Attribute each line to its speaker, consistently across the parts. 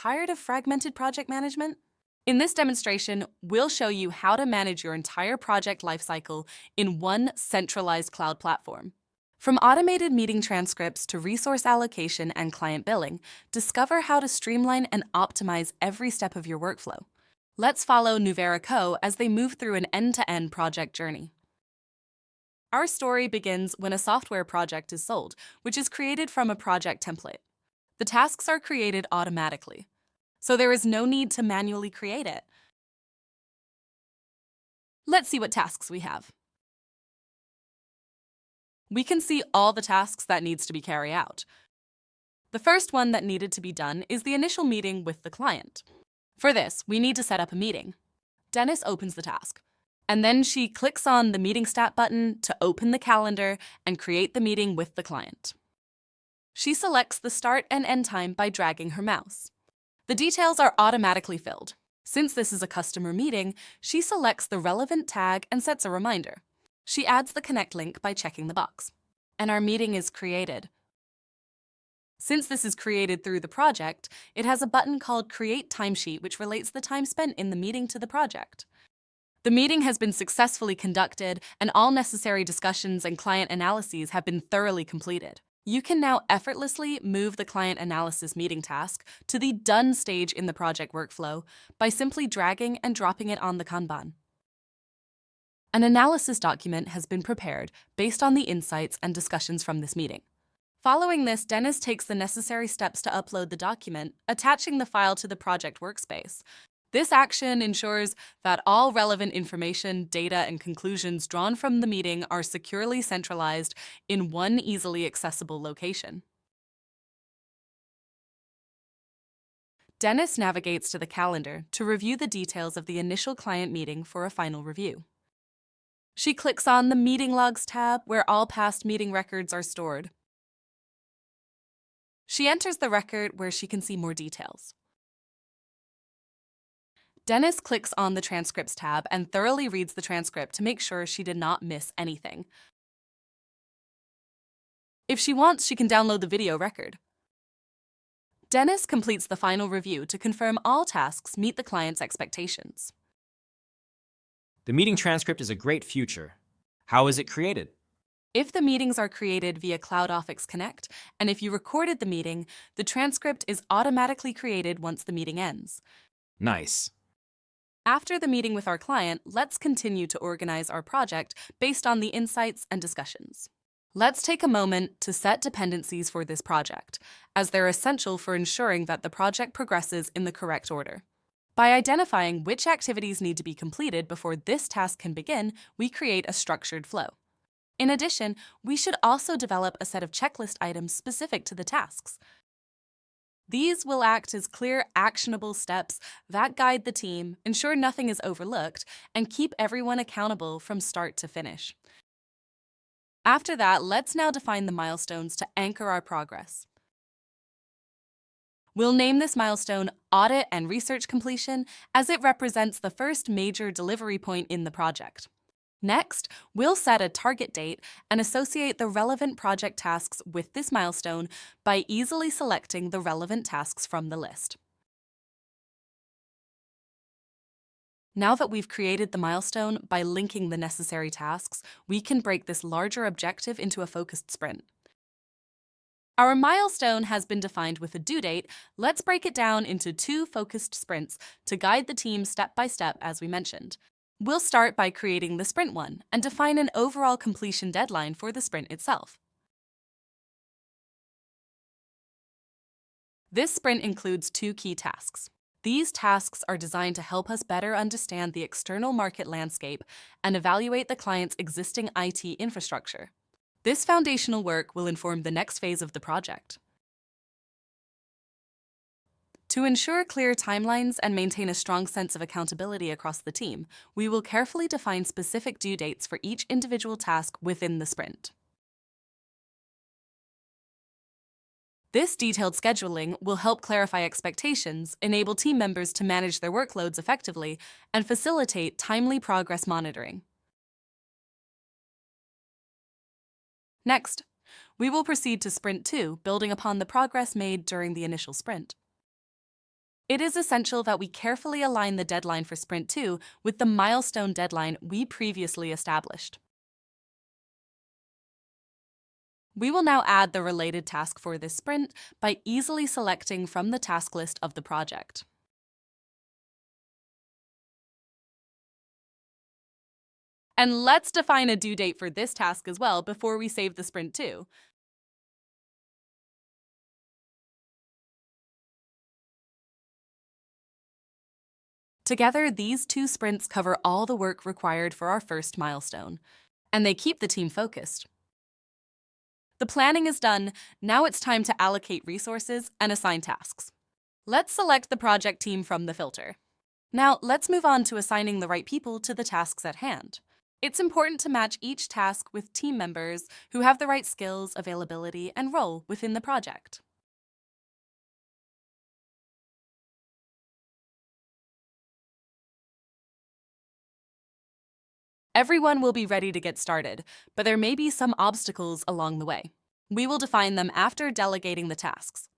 Speaker 1: Tired of fragmented project management? In this demonstration, we'll show you how to manage your entire project lifecycle in one centralized cloud platform. From automated meeting transcripts to resource allocation and client billing, discover how to streamline and optimize every step of your workflow. Let's follow Nuvera Co. as they move through an end-to-end project journey. Our story begins when a software project is sold, which is created from a project template. The tasks are created automatically, so there is no need to manually create it. Let's see what tasks we have. We can see all the tasks that needs to be carried out. The first one that needed to be done is the initial meeting with the client. For this, we need to set up a meeting. Dennis opens the task, and then she clicks on the Meeting Stat button to open the calendar and create the meeting with the client. She selects the start and end time by dragging her mouse. The details are automatically filled. Since this is a customer meeting, she selects the relevant tag and sets a reminder. She adds the connect link by checking the box, and our meeting is created. Since this is created through the project, it has a button called Create Timesheet, which relates the time spent in the meeting to the project. The meeting has been successfully conducted, and all necessary discussions and client analyses have been thoroughly completed. You can now effortlessly move the client analysis meeting task to the done stage in the project workflow by simply dragging and dropping it on the Kanban. An analysis document has been prepared based on the insights and discussions from this meeting. Following this, Dennis takes the necessary steps to upload the document, attaching the file to the project workspace. This action ensures that all relevant information, data, and conclusions drawn from the meeting are securely centralized in one easily accessible location. Dennis navigates to the calendar to review the details of the initial client meeting for a final review. She clicks on the Meeting Logs tab, where all past meeting records are stored. She enters the record where she can see more details. Dennis clicks on the Transcripts tab and thoroughly reads the transcript to make sure she did not miss anything. If she wants, she can download the video record. Dennis completes the final review to confirm all tasks meet the client's expectations.
Speaker 2: The meeting transcript is a great feature. How is it created?
Speaker 1: If the meetings are created via CloudOffix Connect, and if you recorded the meeting, the transcript is automatically created once the meeting ends.
Speaker 2: Nice.
Speaker 1: After the meeting with our client, let's continue to organize our project based on the insights and discussions. Let's take a moment to set dependencies for this project, as they're essential for ensuring that the project progresses in the correct order. By identifying which activities need to be completed before this task can begin, we create a structured flow. In addition, we should also develop a set of checklist items specific to the tasks. These will act as clear, actionable steps that guide the team, ensure nothing is overlooked, and keep everyone accountable from start to finish. After that, let's now define the milestones to anchor our progress. We'll name this milestone Audit and Research Completion, as it represents the first major delivery point in the project. Next, we'll set a target date and associate the relevant project tasks with this milestone by easily selecting the relevant tasks from the list. Now that we've created the milestone by linking the necessary tasks, we can break this larger objective into a focused sprint. Our milestone has been defined with a due date. Let's break it down into 2 focused sprints to guide the team step by step, as we mentioned. We'll start by creating the Sprint 1 and define an overall completion deadline for the sprint itself. This sprint includes 2 key tasks. These tasks are designed to help us better understand the external market landscape and evaluate the client's existing IT infrastructure. This foundational work will inform the next phase of the project. To ensure clear timelines and maintain a strong sense of accountability across the team, we will carefully define specific due dates for each individual task within the sprint. This detailed scheduling will help clarify expectations, enable team members to manage their workloads effectively, and facilitate timely progress monitoring. Next, we will proceed to Sprint 2, building upon the progress made during the initial sprint. It is essential that we carefully align the deadline for Sprint 2 with the milestone deadline we previously established. We will now add the related task for this sprint by easily selecting from the task list of the project. And let's define a due date for this task as well before we save the Sprint 2. Together, these two sprints cover all the work required for our first milestone, and they keep the team focused. The planning is done, now it's time to allocate resources and assign tasks. Let's select the project team from the filter. Now, let's move on to assigning the right people to the tasks at hand. It's important to match each task with team members who have the right skills, availability, and role within the project. Everyone will be ready to get started, but there may be some obstacles along the way. We will define them after delegating the tasks.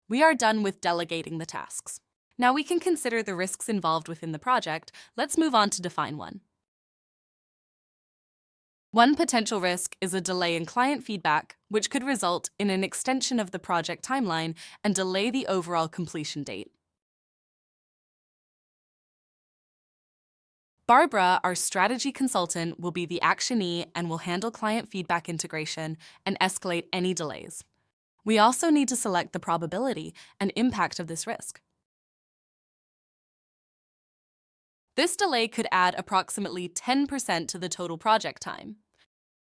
Speaker 1: We are done with delegating the tasks. Now we can consider the risks involved within the project. Let's move on to define one. One potential risk is a delay in client feedback, which could result in an extension of the project timeline and delay the overall completion date. Barbara, our strategy consultant, will be the actionee and will handle client feedback integration and escalate any delays. We also need to select the probability and impact of this risk. This delay could add approximately 10% to the total project time.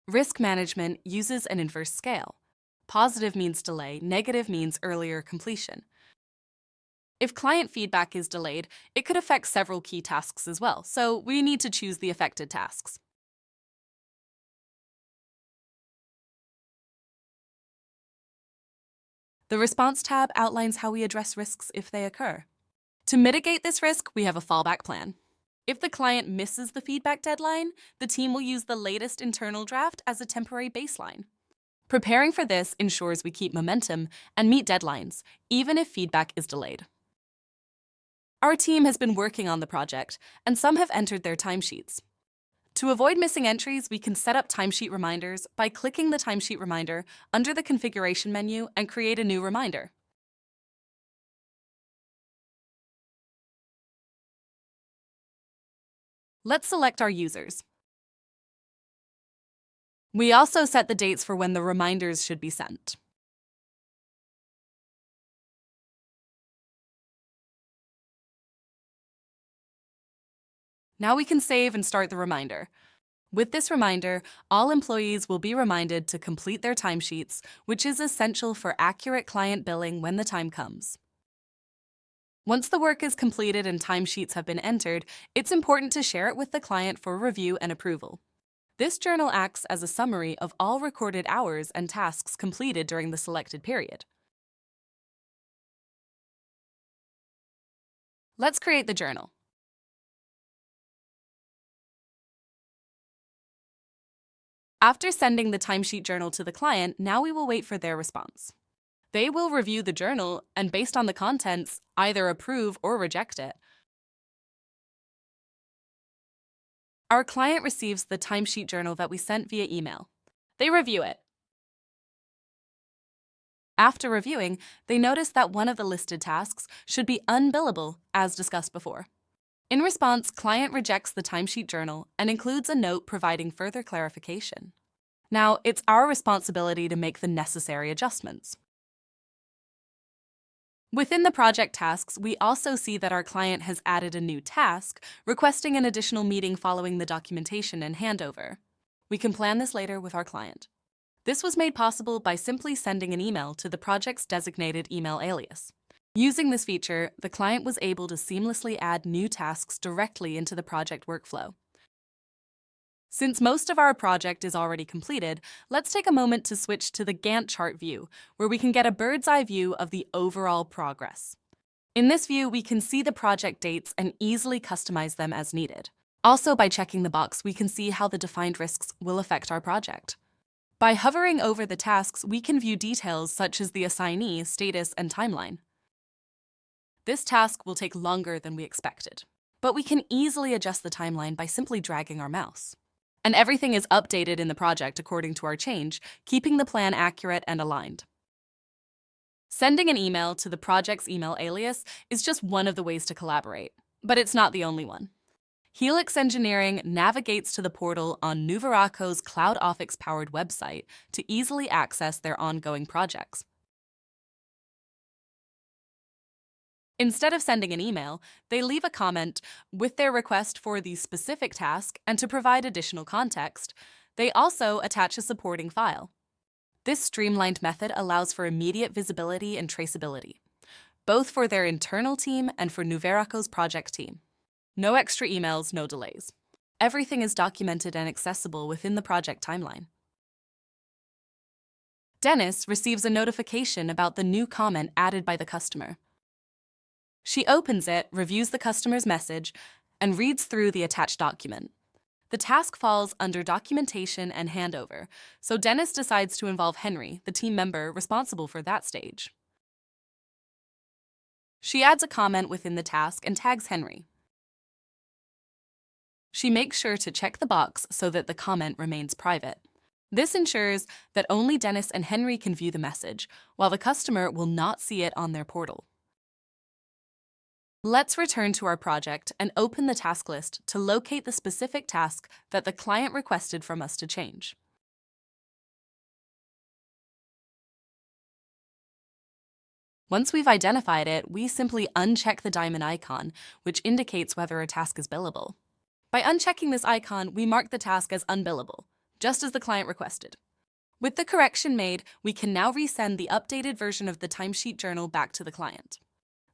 Speaker 1: Risk management uses an inverse scale. Positive means delay, negative means earlier completion. If client feedback is delayed, it could affect several key tasks as well, so we need to choose the affected tasks. The Response tab outlines how we address risks if they occur. To mitigate this risk, we have a fallback plan. If the client misses the feedback deadline, the team will use the latest internal draft as a temporary baseline. Preparing for this ensures we keep momentum and meet deadlines, even if feedback is delayed. Our team has been working on the project, and some have entered their timesheets. To avoid missing entries, we can set up timesheet reminders by clicking the timesheet reminder under the configuration menu and create a new reminder. Let's select our users. We also set the dates for when the reminders should be sent. Now we can save and start the reminder. With this reminder, all employees will be reminded to complete their timesheets, which is essential for accurate client billing when the time comes. Once the work is completed and timesheets have been entered, it's important to share it with the client for review and approval. This journal acts as a summary of all recorded hours and tasks completed during the selected period. Let's create the journal. After sending the timesheet journal to the client, now we will wait for their response. They will review the journal and, based on the contents, either approve or reject it. Our client receives the timesheet journal that we sent via email. They review it. After reviewing, they notice that one of the listed tasks should be unbillable, as discussed before. In response, client rejects the timesheet journal and includes a note providing further clarification. Now, it's our responsibility to make the necessary adjustments. Within the project tasks, we also see that our client has added a new task, requesting an additional meeting following the documentation and handover. We can plan this later with our client. This was made possible by simply sending an email to the project's designated email alias. Using this feature, the client was able to seamlessly add new tasks directly into the project workflow. Since most of our project is already completed, let's take a moment to switch to the Gantt chart view, where we can get a bird's eye view of the overall progress. In this view, we can see the project dates and easily customize them as needed. Also, by checking the box, we can see how the defined risks will affect our project. By hovering over the tasks, we can view details such as the assignee, status, and timeline. This task will take longer than we expected, but we can easily adjust the timeline by simply dragging our mouse. And everything is updated in the project according to our change, keeping the plan accurate and aligned. Sending an email to the project's email alias is just one of the ways to collaborate, but it's not the only one. Helix Engineering navigates to the portal on Nuveraco's CloudOffix-powered website to easily access their ongoing projects. Instead of sending an email, they leave a comment with their request for the specific task, and to provide additional context, they also attach a supporting file. This streamlined method allows for immediate visibility and traceability, both for their internal team and for Nuveraco's project team. No extra emails, no delays. Everything is documented and accessible within the project timeline. Dennis receives a notification about the new comment added by the customer. She opens it, reviews the customer's message, and reads through the attached document. The task falls under documentation and handover, so Dennis decides to involve Henry, the team member responsible for that stage. She adds a comment within the task and tags Henry. She makes sure to check the box so that the comment remains private. This ensures that only Dennis and Henry can view the message, while the customer will not see it on their portal. Let's return to our project and open the task list to locate the specific task that the client requested from us to change. Once we've identified it, we simply uncheck the diamond icon, which indicates whether a task is billable. By unchecking this icon, we mark the task as unbillable, just as the client requested. With the correction made, we can now resend the updated version of the timesheet journal back to the client.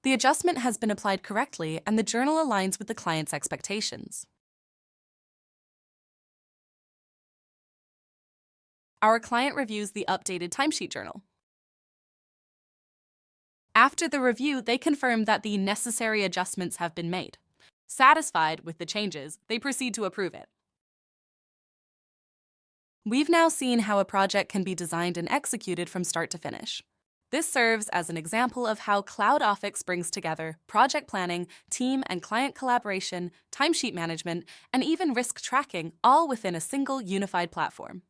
Speaker 1: The adjustment has been applied correctly, and the journal aligns with the client's expectations. Our client reviews the updated timesheet journal. After the review, they confirm that the necessary adjustments have been made. Satisfied with the changes, they proceed to approve it. We've now seen how a project can be designed and executed from start to finish. This serves as an example of how CloudOffix brings together project planning, team and client collaboration, timesheet management, and even risk tracking, all within a single unified platform.